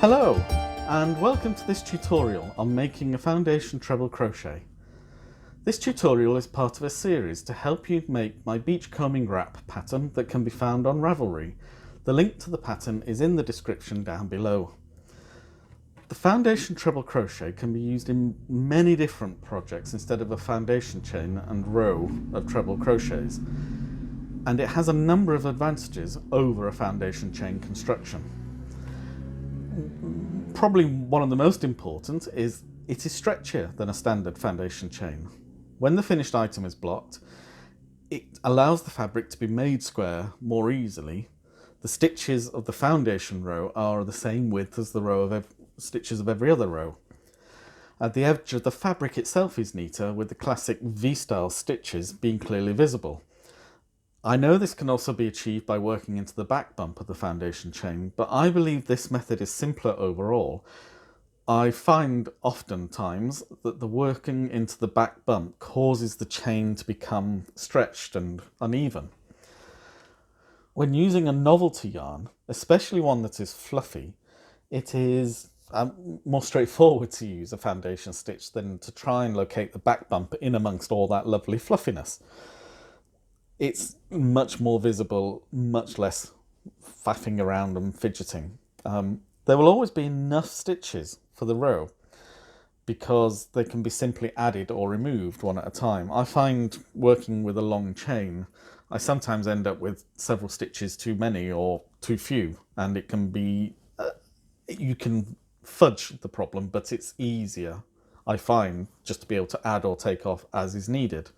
Hello, and welcome to this tutorial on making a foundation treble crochet. This tutorial is part of a series to help you make my Beachcombing Wrap pattern that can be found on Ravelry. The link to the pattern is in the description down below. The foundation treble crochet can be used in many different projects instead of a foundation chain and row of treble crochets, and it has a number of advantages over a foundation chain construction. Probably one of the most important is it is stretchier than a standard foundation chain. When the finished item is blocked, it allows the fabric to be made square more easily. The stitches of the foundation row are the same width as the row of stitches of every other row. At the edge of the fabric itself is neater, with the classic V-style stitches being clearly visible. I know this can also be achieved by working into the back bump of the foundation chain, but I believe this method is simpler overall. I find oftentimes that the working into the back bump causes the chain to become stretched and uneven. When using a novelty yarn, especially one that is fluffy, it is more straightforward to use a foundation stitch than to try and locate the back bump in amongst all that lovely fluffiness. It's much more visible, much less faffing around and fidgeting. There will always be enough stitches for the row because they can be simply added or removed one at a time. I find working with a long chain, I sometimes end up with several stitches too many or too few, and it can be, you can fudge the problem, but it's easier, I find, just to be able to add or take off as is needed.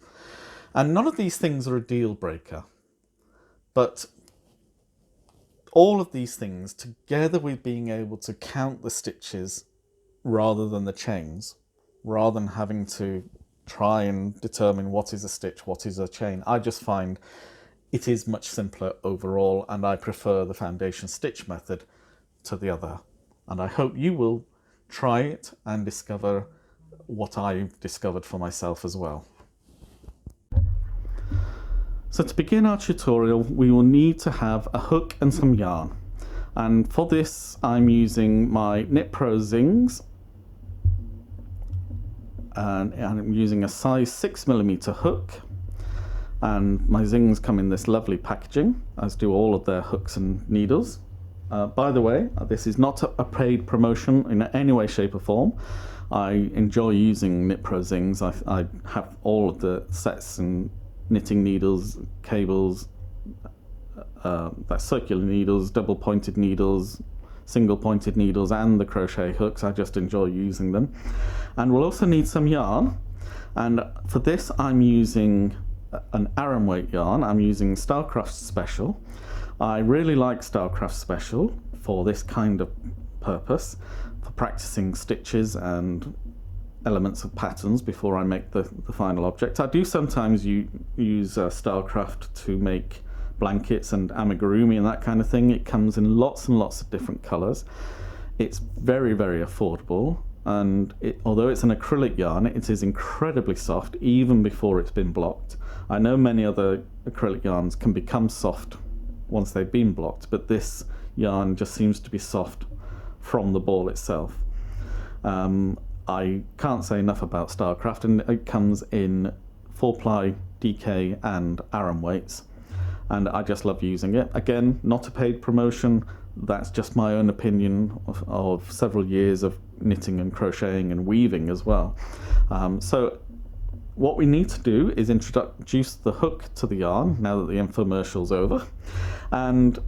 And none of these things are a deal breaker, but all of these things, together with being able to count the stitches rather than the chains, rather than having to try and determine what is a stitch, what is a chain, I just find it is much simpler overall, and I prefer the foundation stitch method to the other. And I hope you will try it and discover what I've discovered for myself as well. So to begin our tutorial, we will need to have a hook and some yarn. And for this, I'm using my Handm3downz, and I'm using a size 6mm hook. And my zings come in this lovely packaging, as do all of their hooks and needles. By the way, this is not a paid promotion in any way, shape or form. I enjoy using Handm3downz. I have all of the sets and knitting needles, cables, circular needles, double pointed needles, single pointed needles, and the crochet hooks. I just enjoy using them. And we'll also need some yarn, and for this I'm using an Aran weight yarn. I'm using Starcraft Special. I really like Starcraft Special for this kind of purpose, for practicing stitches and elements of patterns before I make the final object. I do sometimes use Starcraft to make blankets and amigurumi and that kind of thing. It comes in lots and lots of different colours. It's very, very affordable, and although it's an acrylic yarn, it is incredibly soft even before it's been blocked. I know many other acrylic yarns can become soft once they've been blocked, but this yarn just seems to be soft from the ball itself. I can't say enough about Starcraft, and it comes in 4-ply, DK and Aran weights, and I just love using it. Again, not a paid promotion, that's just my own opinion of several years of knitting and crocheting and weaving as well. So what we need to do is introduce the hook to the yarn now that the infomercial's over, and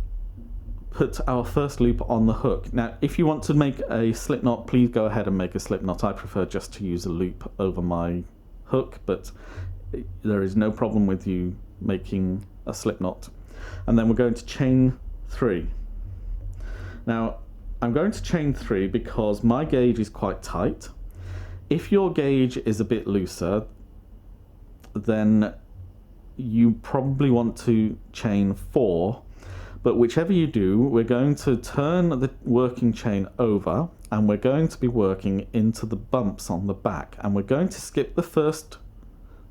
put our first loop on the hook. Now, if you want to make a slip knot, please go ahead and make a slip knot. I prefer just to use a loop over my hook, but there is no problem with you making a slip knot. And then we're going to chain 3. Now, I'm going to chain 3 because my gauge is quite tight. If your gauge is a bit looser, then you probably want to chain 4. But whichever you do, we're going to turn the working chain over, and we're going to be working into the bumps on the back, and we're going to skip the first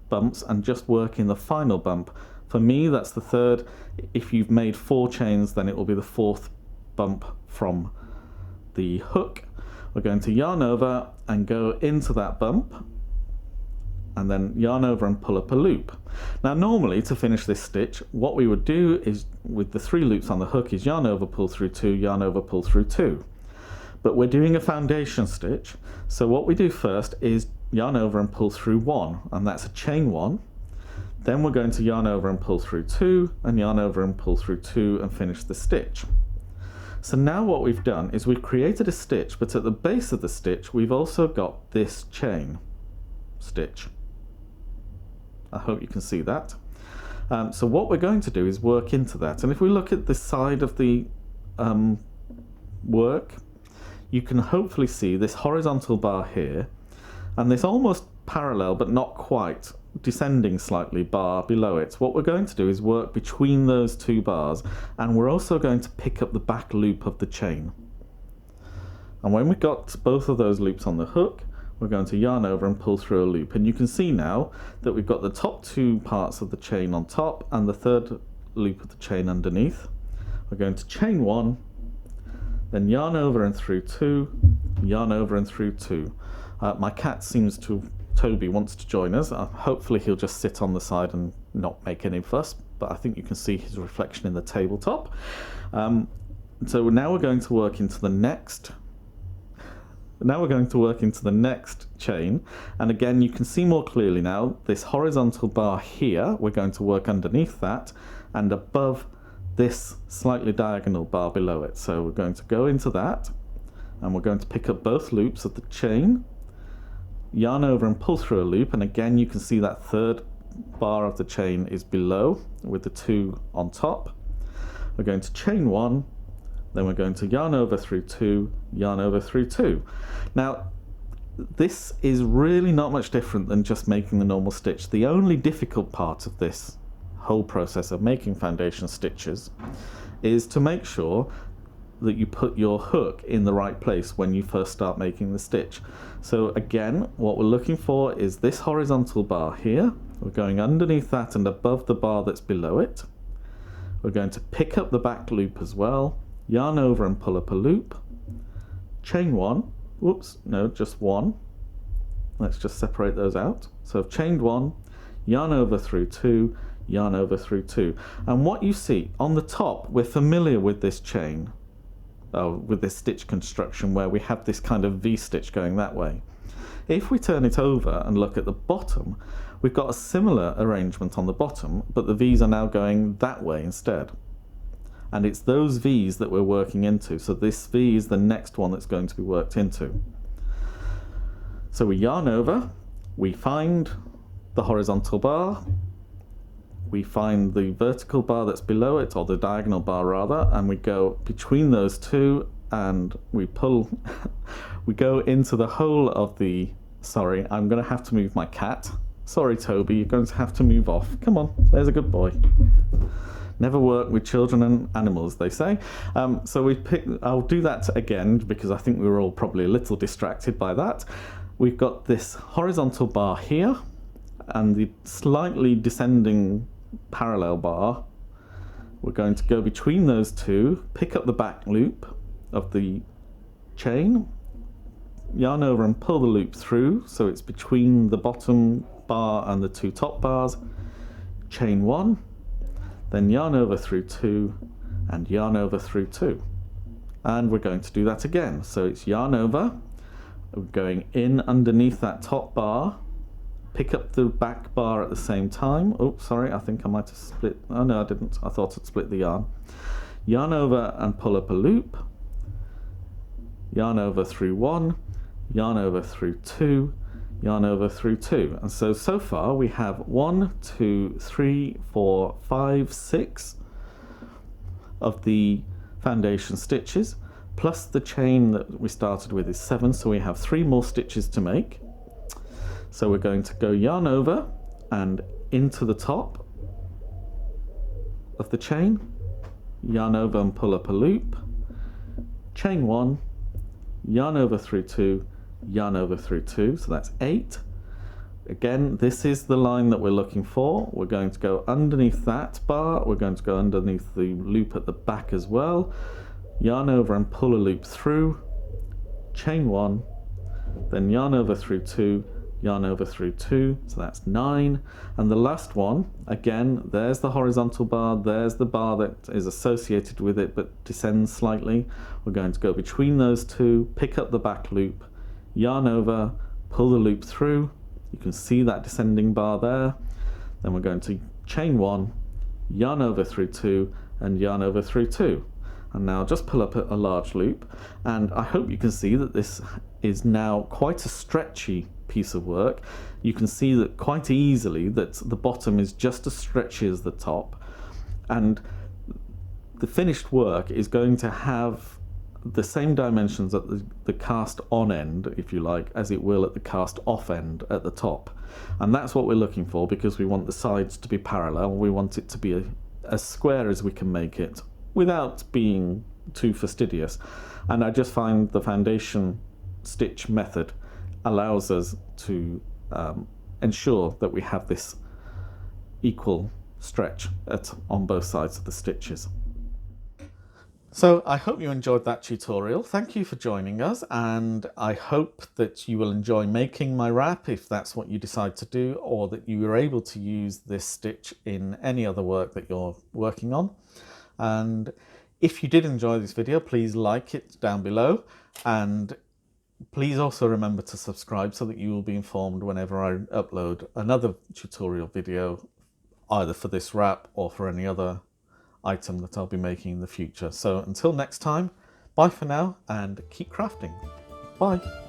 bumps and just work in the final bump. For me, that's the third. If you've made 4 chains, then it will be the 4th bump from the hook, we're going to yarn over and go into that bump, and then yarn over and pull up a loop. Now normally to finish this stitch, what we would do is, with the 3 loops on the hook, is yarn over, pull through 2, yarn over, pull through 2. But we're doing a foundation stitch, so what we do first is yarn over and pull through 1, and that's a chain 1. Then we're going to yarn over and pull through 2, and yarn over and pull through 2, and finish the stitch. So now what we've done is we've created a stitch, but at the base of the stitch we've also got this chain stitch. I hope you can see that. So what we're going to do is work into that, and if we look at the side of the work, you can hopefully see this horizontal bar here, and this almost parallel but not quite descending slightly bar below it. What we're going to do is work between those 2 bars, and we're also going to pick up the back loop of the chain. And when we've got both of those loops on the hook, we're going to yarn over and pull through a loop, and you can see now that we've got the top 2 parts of the chain on top and the 3rd loop of the chain underneath. We're going to chain 1, then yarn over and through 2, yarn over and through 2. My cat seems to, Toby wants to join us. Hopefully he'll just sit on the side and not make any fuss, but I think you can see his reflection in the tabletop. So now we're going to work into the next chain, and again you can see more clearly now this horizontal bar here, we're going to work underneath that and above this slightly diagonal bar below it. So we're going to go into that, and we're going to pick up both loops of the chain, yarn over and pull through a loop, and again you can see that 3rd bar of the chain is below with the 2 on top. We're going to chain 1, then we're going to yarn over through 2, yarn over through 2. Now this is really not much different than just making the normal stitch. The only difficult part of this whole process of making foundation stitches is to make sure that you put your hook in the right place when you first start making the stitch. So again, what we're looking for is this horizontal bar here. We're going underneath that and above the bar that's below it. We're going to pick up the back loop as well, yarn over and pull up a loop, chain 1, whoops, no, just 1. Let's just separate those out. So I've chained 1, yarn over through 2, yarn over through 2. And what you see on the top, we're familiar with this chain, with this stitch construction where we have this kind of V-stitch going that way. If we turn it over and look at the bottom, we've got a similar arrangement on the bottom, but the V's are now going that way instead. And it's those V's that we're working into. So this V is the next one that's going to be worked into. So we yarn over, we find the horizontal bar, we find the vertical bar that's below it, or the diagonal bar rather, and we go between those 2 and we pull, we go into the hole of the, sorry, I'm going to have to move my cat. Sorry Toby, you're going to have to move off. Come on, there's a good boy. Never work with children and animals, they say. So I'll do that again because I think we were all probably a little distracted by that. We've got this horizontal bar here and the slightly descending parallel bar. We're going to go between those 2, pick up the back loop of the chain, yarn over and pull the loop through so it's between the bottom bar and the 2 top bars, chain 1, then yarn over through 2 and yarn over through 2, and we're going to do that again. So it's yarn over, we're going in underneath that top bar, pick up the back bar at the same time. Oh sorry, I think I might have split, oh no I didn't, I thought I'd split the yarn. Yarn over and pull up a loop, yarn over through 1, yarn over through 2, yarn over through 2, and so far we have 1, 2, 3, 4, 5, 6 of the foundation stitches, plus the chain that we started with is 7, so we have 3 more stitches to make. So we're going to go yarn over and into the top of the chain, yarn over and pull up a loop, chain 1, yarn over through 2, yarn over through 2, so that's 8. Again, this is the line that we're looking for. We're going to go underneath that bar, we're going to go underneath the loop at the back as well, yarn over and pull a loop through, chain 1, then yarn over through 2, yarn over through 2, so that's 9. And the last one, again, there's the horizontal bar, there's the bar that is associated with it but descends slightly. We're going to go between those two, pick up the back loop, yarn over, pull the loop through. You can see that descending bar there. Then we're going to chain 1, yarn over through 2, and yarn over through 2. And now just pull up a large loop, and I hope you can see that this is now quite a stretchy piece of work. You can see that quite easily that the bottom is just as stretchy as the top, and the finished work is going to have the same dimensions at the cast on end, if you like, as it will at the cast off end at the top. And that's what we're looking for, because we want the sides to be parallel. We want it to be as square as we can make it without being too fastidious. And I just find the foundation stitch method allows us to ensure that we have this equal stretch on both sides of the stitches. So I hope you enjoyed that tutorial. Thank you for joining us, and I hope that you will enjoy making my wrap if that's what you decide to do, or that you are able to use this stitch in any other work that you're working on. And if you did enjoy this video, please like it down below, and please also remember to subscribe so that you will be informed whenever I upload another tutorial video, either for this wrap or for any other item that I'll be making in the future. So until next time, bye for now and keep crafting. Bye.